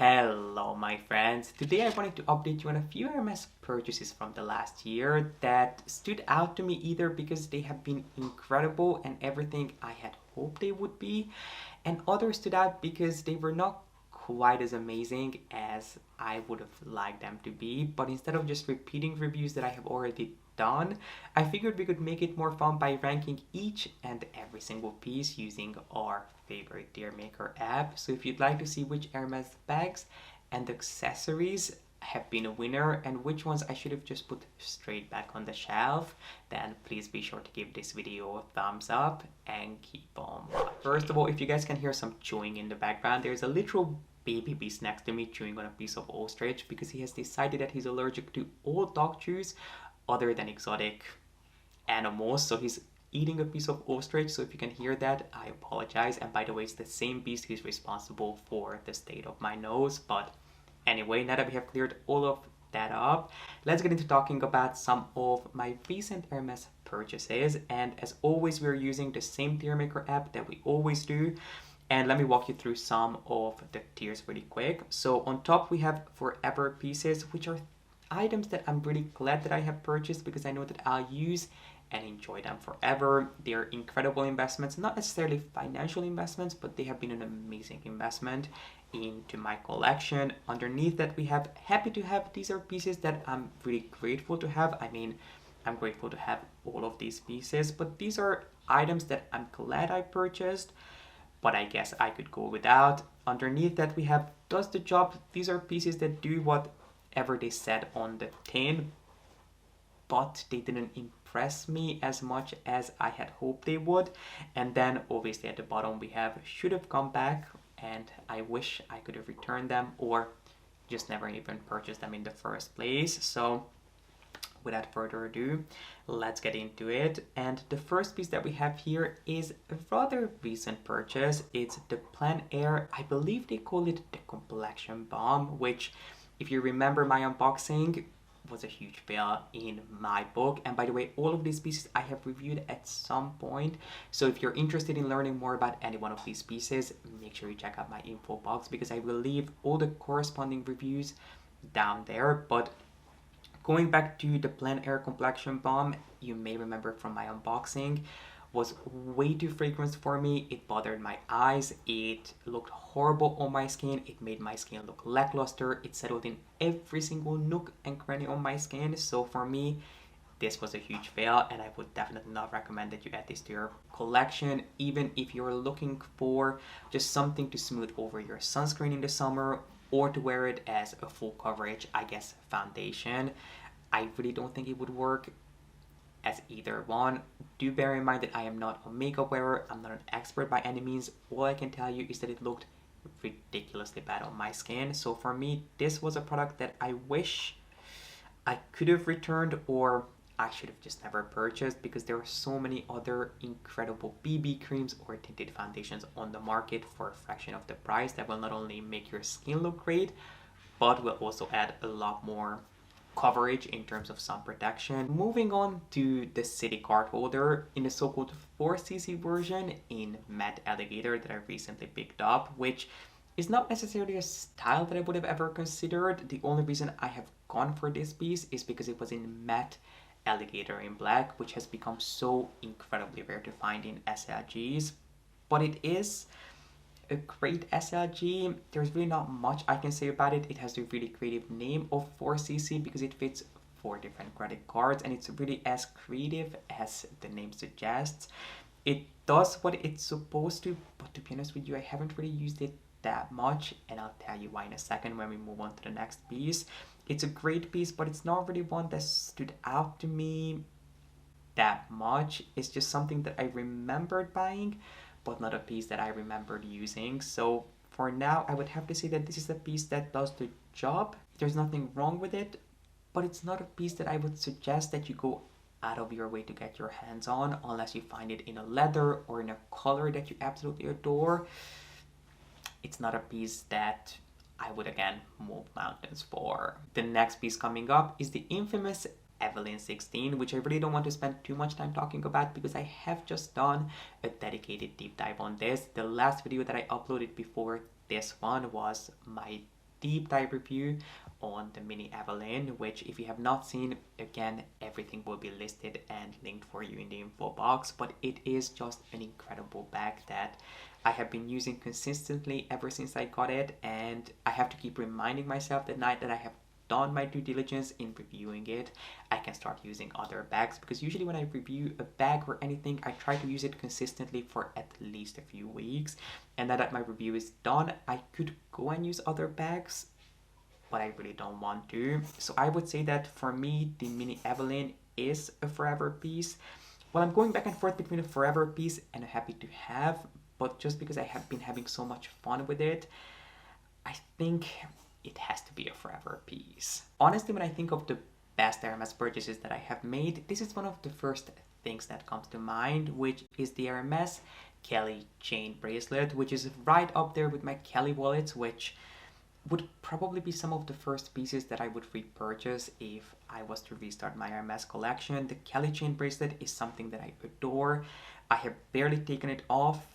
Hello my friends, today I wanted to update you on a few Hermes purchases from the last year that stood out to me either because they have been incredible and everything I had hoped they would be, and others stood out because they were not quite as amazing as I would have liked them to be. But instead of just repeating reviews that I have already done, I figured we could make it more fun by ranking each and every single piece using our favorite tier maker app. So if you'd like to see which Hermes bags and accessories have been a winner and which ones I should have just put straight back on the shelf, then please be sure to give this video a thumbs up and keep on watching. First of all, if you guys can hear some chewing in the background, there's a literal baby beast next to me chewing on a piece of ostrich because he has decided that he's allergic to all dog chews other than exotic animals. So he's eating a piece of ostrich, so if you can hear that, I apologize. And by the way, it's the same beast who's responsible for the state of my nose. But anyway, now that we have cleared all of that up, let's get into talking about some of my recent Hermes purchases. And as always, we're using the same tier maker app that we always do. And let me walk you through some of the tiers really quick. So on top we have forever pieces, which are items that I'm really glad that I have purchased because I know that I'll use and enjoy them forever. They're incredible investments, not necessarily financial investments, but they have been an amazing investment into my collection. Underneath that we have happy to have. These are pieces that I'm really grateful to have. I mean, I'm grateful to have all of these pieces, but these are items that I'm glad I purchased, but I guess I could go without. Underneath that we have does the job. These are pieces that do whatever they said on the tin, but they didn't impress me as much as I had hoped they would. And then obviously at the bottom we have should have come back, and I wish I could have returned them or just never even purchased them in the first place. So without further ado, let's get into it. And the first piece that we have here is a rather recent purchase. It's the Plein Air, I believe they call it the Complexion Balm, which if you remember my unboxing was a huge fail in my book. And by the way, all of these pieces I have reviewed at some point. So if you're interested in learning more about any one of these pieces, make sure you check out my info box because I will leave all the corresponding reviews down there. But going back to the Plein Air Complexion Balm, you may remember from my unboxing, was way too fragrant for me. It bothered my eyes. It looked horrible on my skin. It made my skin look lackluster. It settled in every single nook and cranny on my skin. So for me, this was a huge fail, and I would definitely not recommend that you add this to your collection, even if you're looking for just something to smooth over your sunscreen in the summer, or to wear it as a full coverage, I guess, foundation. I really don't think it would work as either one. Do bear in mind that I am not a makeup wearer. I'm not an expert by any means. All I can tell you is that it looked ridiculously bad on my skin. So for me, this was a product that I wish I could have returned, or I should have just never purchased, because there are so many other incredible BB creams or tinted foundations on the market for a fraction of the price that will not only make your skin look great, but will also add a lot more coverage in terms of sun protection. Moving on to the City card holder in the so-called 4cc version in Matte Alligator that I recently picked up, which is not necessarily a style that I would have ever considered. The only reason I have gone for this piece is because it was in Matte Alligator in black, which has become so incredibly rare to find in SLGs. But it is a great SLG. There's really not much I can say about it. It has the really creative name of 4cc because it fits 4 different credit cards, and it's really as creative as the name suggests. It does what it's supposed to, but to be honest with you, I haven't really used it that much, and I'll tell you why in a second when we move on to the next piece. It's a great piece, but it's not really one that stood out to me that much. It's just something that I remembered buying, but not a piece that I remembered using. So for now, I would have to say that this is a piece that does the job. There's nothing wrong with it, but it's not a piece that I would suggest that you go out of your way to get your hands on unless you find it in a leather or in a color that you absolutely adore. It's not a piece that I would again move mountains for. The next piece coming up is the infamous Evelyne 16, which I really don't want to spend too much time talking about because I have just done a dedicated deep dive on this. The last video that I uploaded before this one was my deep dive review on the Mini Evelyne, which if you have not seen, again, everything will be listed and linked for you in the info box. But it is just an incredible bag that I have been using consistently ever since I got it, and I have to keep reminding myself the night that I have done my due diligence in reviewing it, I can start using other bags, because usually when I review a bag or anything, I try to use it consistently for at least a few weeks. And now that my review is done, I could go and use other bags, but I really don't want to. So I would say that for me, the Mini Evelyne is a forever piece. Well, I'm going back and forth between a forever piece and a happy to have, but just because I have been having so much fun with it, I think it has to be a forever piece. Honestly, when I think of the best Hermes purchases that I have made, this is one of the first things that comes to mind, which is the Hermes Kelly chain bracelet, which is right up there with my Kelly wallets, which would probably be some of the first pieces that I would repurchase if I was to restart my Hermes collection. The Kelly chain bracelet is something that I adore. I have barely taken it off,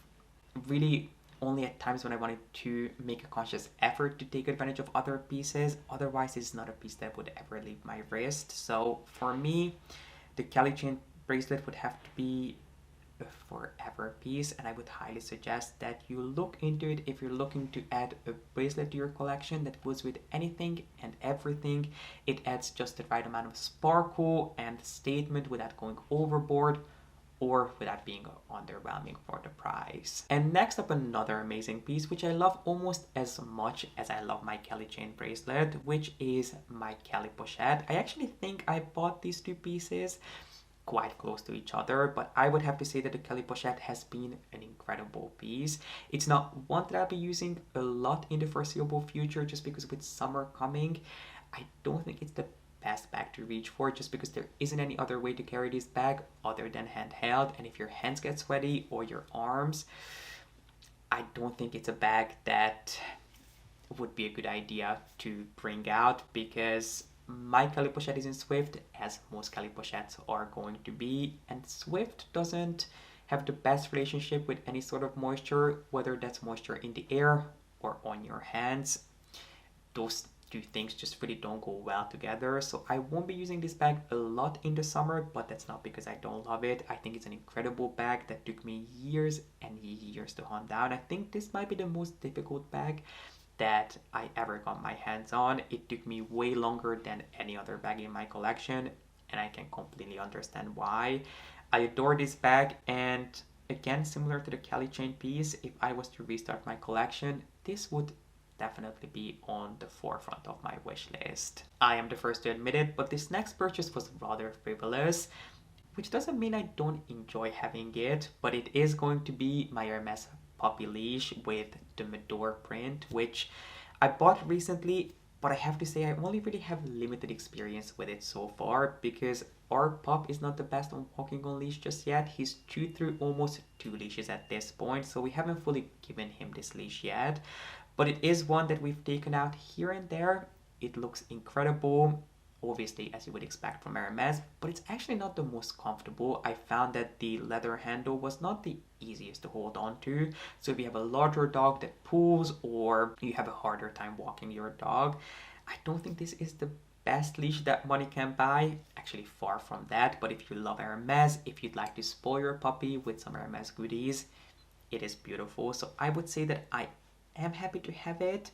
really only at times when I wanted to make a conscious effort to take advantage of other pieces. Otherwise, it's not a piece that would ever leave my wrist. So for me, the Kelly chain bracelet would have to be a forever piece, and I would highly suggest that you look into it if you're looking to add a bracelet to your collection that goes with anything and everything. It adds just the right amount of sparkle and statement without going overboard or without being underwhelming for the price. And next up, another amazing piece which I love almost as much as I love my Kelly chain bracelet, which is my Kelly Pochette. I actually think I bought these two pieces quite close to each other, but I would have to say that the Kelly Pochette has been an incredible piece. It's not one that I'll be using a lot in the foreseeable future, just because with summer coming, I don't think it's the best bag to reach for, just because there isn't any other way to carry this bag other than handheld, and if your hands get sweaty or your arms, I don't think it's a bag that would be a good idea to bring out, because my Kelly Pochette is in Swift, as most Kelly Pochettes are going to be, and Swift doesn't have the best relationship with any sort of moisture, whether that's moisture in the air or on your hands. Those two things just really don't go well together. So I won't be using this bag a lot in the summer, but that's not because I don't love it. I think it's an incredible bag that took me years and years to hunt down. I think this might be the most difficult bag that I ever got my hands on. It took me way longer than any other bag in my collection, and I can completely understand why. I adore this bag, and again, similar to the Kelly chain piece, if I was to restart my collection, this would definitely be on the forefront of my wish list. I am the first to admit it, but this next purchase was rather frivolous, which doesn't mean I don't enjoy having it, but it is going to be my Hermes puppy leash with the Medore print, which I bought recently, but I have to say I only really have limited experience with it so far, because our pup is not the best on walking on leash just yet. He's chewed through almost 2 leashes at this point, so we haven't fully given him this leash yet. But it is one that we've taken out here and there. It looks incredible, obviously, as you would expect from Hermes, but it's actually not the most comfortable. I found that the leather handle was not the easiest to hold on to. So if you have a larger dog that pulls, or you have a harder time walking your dog, I don't think this is the best leash that money can buy. Actually, far from that. But if you love Hermes, if you'd like to spoil your puppy with some Hermes goodies, it is beautiful. So I would say that I am happy to have it,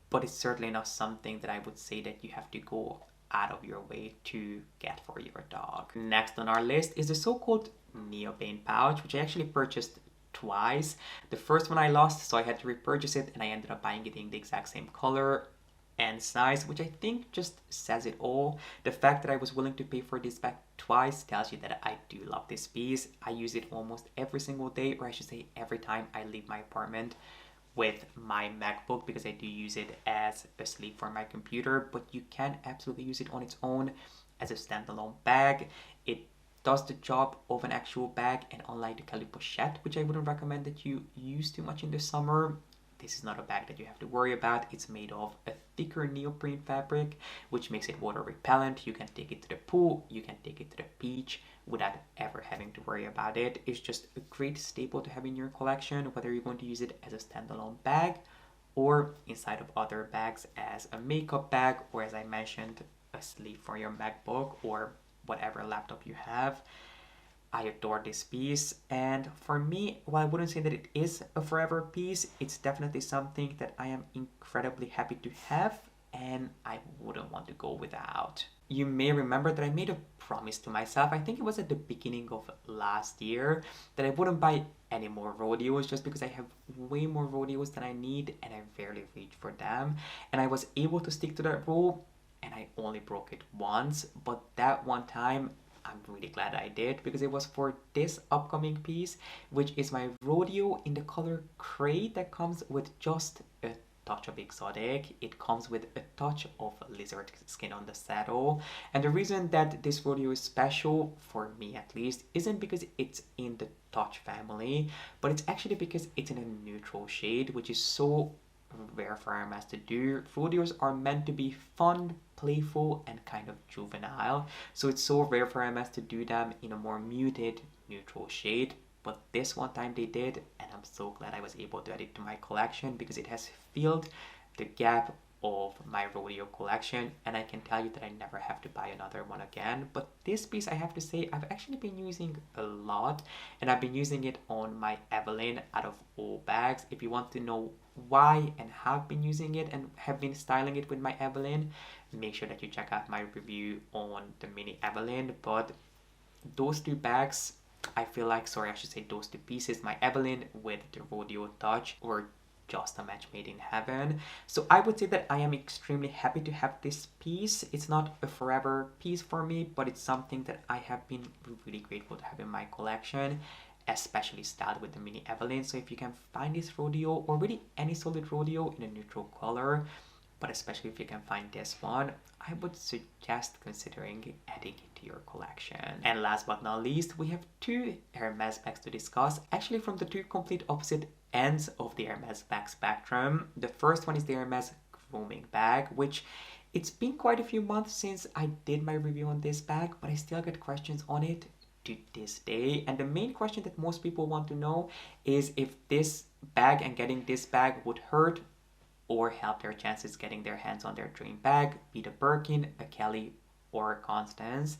but it's certainly not something that I would say that you have to go out of your way to get for your dog. Next on our list is the so-called neoprene pouch, which I actually purchased twice. The first one I lost, so I had to repurchase it, and I ended up buying it in the exact same color and size, which I think just says it all. The fact that I was willing to pay for this bag twice tells you that I do love this piece. I use it almost every single day, or I should say every time I leave my apartment with my MacBook, because I do use it as a sleeve for my computer, but you can absolutely use it on its own as a standalone bag. It does the job of an actual bag, and unlike the Kelly Pochette, which I wouldn't recommend that you use too much in the summer, this is not a bag that you have to worry about. It's made of a thicker neoprene fabric, which makes it water repellent. You can take it to the pool, you can take it to the beach without ever having to worry about it. It's just a great staple to have in your collection, whether you're going to use it as a standalone bag or inside of other bags as a makeup bag, or as I mentioned, a sleeve for your MacBook or whatever laptop you have. I adore this piece, and for me, while I wouldn't say that it is a forever piece, it's definitely something that I am incredibly happy to have and I wouldn't want to go without. You may remember that I made a promise to myself, I think it was at the beginning of last year, that I wouldn't buy any more rodeos just because I have way more rodeos than I need and I rarely reach for them. And I was able to stick to that rule and I only broke it once, but that one time I'm really glad I did because it was for this upcoming piece, which is my rodeo in the color gray that comes with just a touch of exotic. It comes with a touch of lizard skin on the saddle. And the reason that this rodeo is special, for me at least, isn't because it's in the touch family, but it's actually because it's in a neutral shade, which is so rare for Hermes to do. Rodeos are meant to be fun, playful, and kind of juvenile, so it's so rare for Hermes to do them in a more muted, neutral shade. But this one time they did, and I'm so glad I was able to add it to my collection because it has filled the gap of my rodeo collection, and I can tell you that I never have to buy another one again. But this piece, I have to say, I've actually been using a lot, and I've been using it on my Evelyne out of all bags. If you want to know why and how I've been using it and have been styling it with my Evelyne, make sure that you check out my review on the MINI EVELYNE. But those two bags, I feel like, sorry, I should say those two pieces, my Evelyne with the rodeo touch, were just a match made in heaven. So I would say that I am extremely happy to have this piece. It's not a forever piece for me, but it's something that I have been really grateful to have in my collection, especially styled with the MINI EVELYNE. So if you can find this rodeo, or really any solid rodeo in a neutral color, but especially if you can find this one, I would suggest considering adding it to your collection. And last but not least, we have two Hermes bags to discuss, actually from the two complete opposite ends of the Hermes bag spectrum. The first one is the Hermes Grooming bag, which it's been quite a few months since I did my review on this bag, but I still get questions on it to this day. And the main question that most people want to know is if this bag and getting this bag would hurt or help their chances getting their hands on their dream bag, be it a Birkin, a Kelly, or a Constance.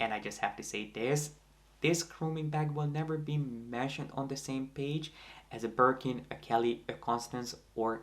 And I just have to say this grooming bag will never be mentioned on the same page as a Birkin, a Kelly, a Constance, or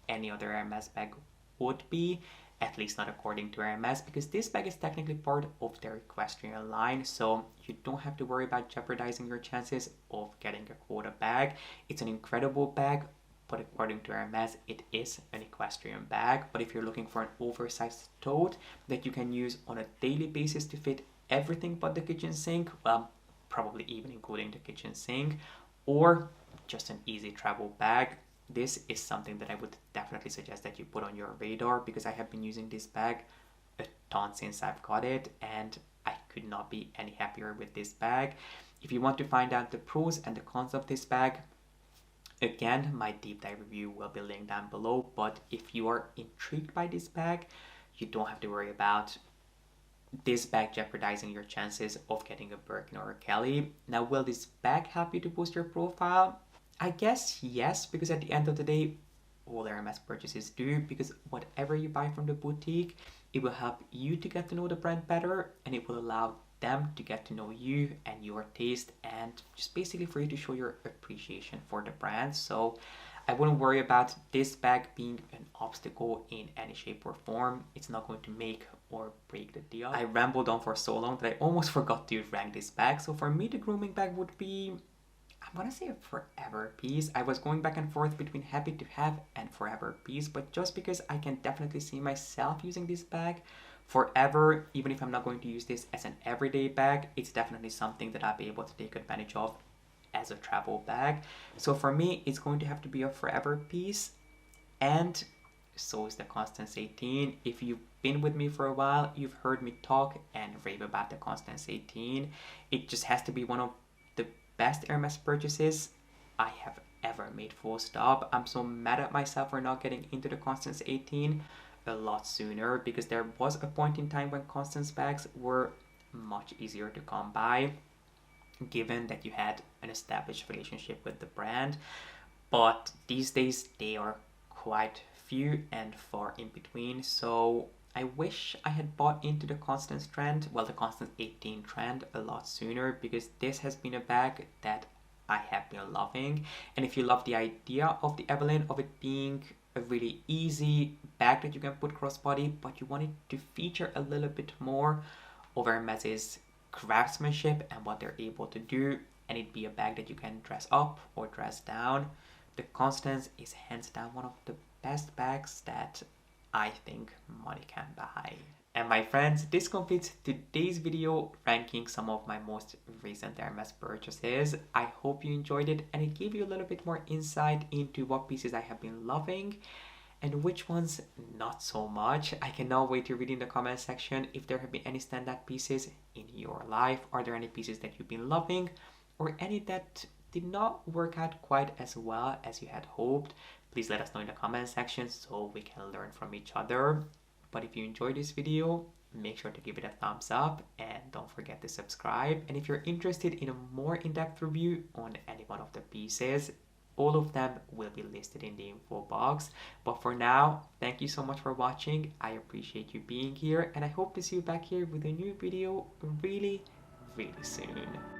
any other Hermes bag would be, at least not according to Hermes, because this bag is technically part of their equestrian line, so you don't have to worry about jeopardizing your chances of getting a quota bag. It's an incredible bag, but according to Hermes, it is an equestrian bag. But if you're looking for an oversized tote that you can use on a daily basis to fit everything but the kitchen sink, well, probably even including the kitchen sink, or just an easy travel bag, this is something that I would definitely suggest that you put on your radar, because I have been using this bag a ton since I've got it, and I could not be any happier with this bag. If you want to find out the pros and the cons of this bag, again, my deep dive review will be linked down below, but if you are intrigued by this bag, you don't have to worry about this bag jeopardizing your chances of getting a Birkin or a Kelly. Now, will this bag help you to boost your profile? I guess yes, because at the end of the day, all Hermes purchases do, because whatever you buy from the boutique, it will help you to get to know the brand better, and it will allow them to get to know you and your taste, and just basically for you to show your appreciation for the brand. So I wouldn't worry about this bag being an obstacle in any shape or form. It's not going to make or break the deal. I rambled on for so long that I almost forgot to rank this bag. So for me, the grooming bag would be, I'm gonna say, a forever piece. I was going back and forth between happy to have and forever piece, but just because I can definitely see myself using this bag forever, even if I'm not going to use this as an everyday bag, it's definitely something that I'll be able to take advantage of as a travel bag. So for me, it's going to have to be a forever piece, and so is the Constance 18. If you've been with me for a while, you've heard me talk and rave about the Constance 18. It just has to be one of the best Hermes purchases I have ever made, full stop. I'm so mad at myself for not getting into the Constance 18 a lot sooner, because there was a point in time when Constance bags were much easier to come by, given that you had an established relationship with the brand. But these days they are quite few and far in between. So I wish I had bought into the Constance trend, well, the Constance 18 trend, a lot sooner, because this has been a bag that I have been loving. And if you love the idea of the Evelyne, of it being a really easy bag that you can put crossbody, but you want it to feature a little bit more of Hermes's craftsmanship and what they're able to do, and it be a bag that you can dress up or dress down, the Constance is hands down one of the best bags that I think money can buy. And my friends, this completes today's video ranking some of my most recent Hermes purchases. I hope you enjoyed it and it gave you a little bit more insight into what pieces I have been loving and which ones not so much. I cannot wait to read in the comment section if there have been any standout pieces in your life. Are there any pieces that you've been loving or any that did not work out quite as well as you had hoped? Please let us know in the comment section so we can learn from each other. But if you enjoyed this video, make sure to give it a thumbs up and don't forget to subscribe. And if you're interested in a more in-depth review on any one of the pieces, all of them will be listed in the info box. But for now, thank you so much for watching. I appreciate you being here and I hope to see you back here with a new video really, really soon.